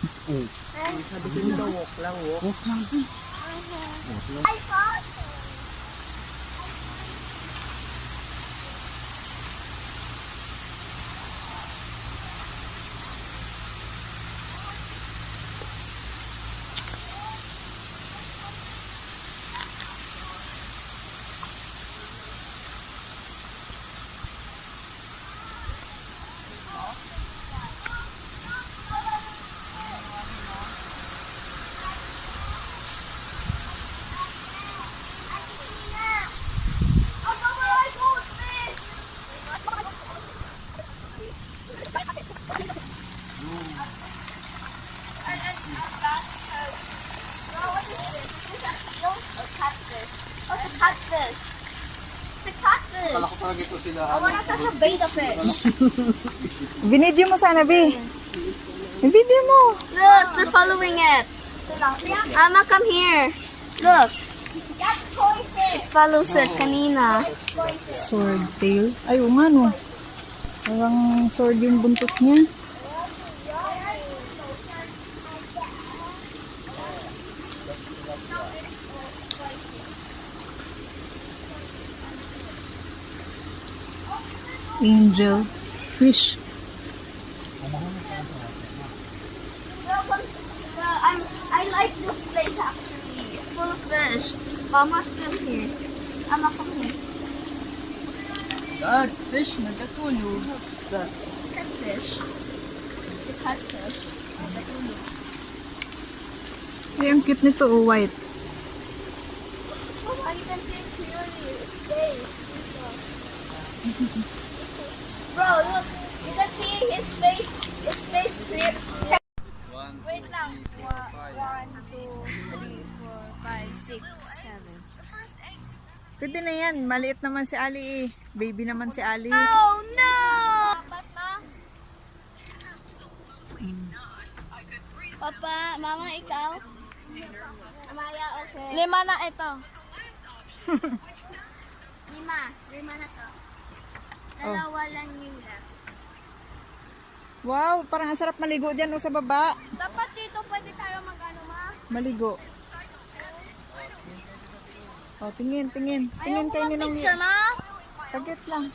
Sabi ko nito, walk lang, walk. Walk lang. I thought catfish. It's a catfish. Kala ko parang ito sila. I want to catch a beta fish. Binidyo mo sana, Bi. Binidyo mo. Look, they're following it. Mama, come here. Look. It follows it kanina. Sword tail. Ay, oo nga no. Parang sword yung buntot niya. Angel fish. I like this place actually. It's full of fish. Mama, come here. Mama, come here. Dad, fish, nagkatulog. Catfish. It's a catfish. Ay, ang cute nito, oh, white. Oh, you can see it clearly. Its face. Bro, look. You can see his face. Its face clear. Wait lang. 1, 2, 3, 4, 5, 6, 7. Pwede na yan. Maliit naman si Ali eh. Baby naman si Ali. Oh no! Papa? Papa, mama, ikaw? Amaya, okay. 5 na ito. 5 na to. Dalawa lang yung left. Wow, parang ang sarap maligo dyan o sa baba. Dapat dito pwede tayo mag-ano, ma? Maligo. Oh, tingin. Tingin kayo nilang... Picture, ma? Saglit lang.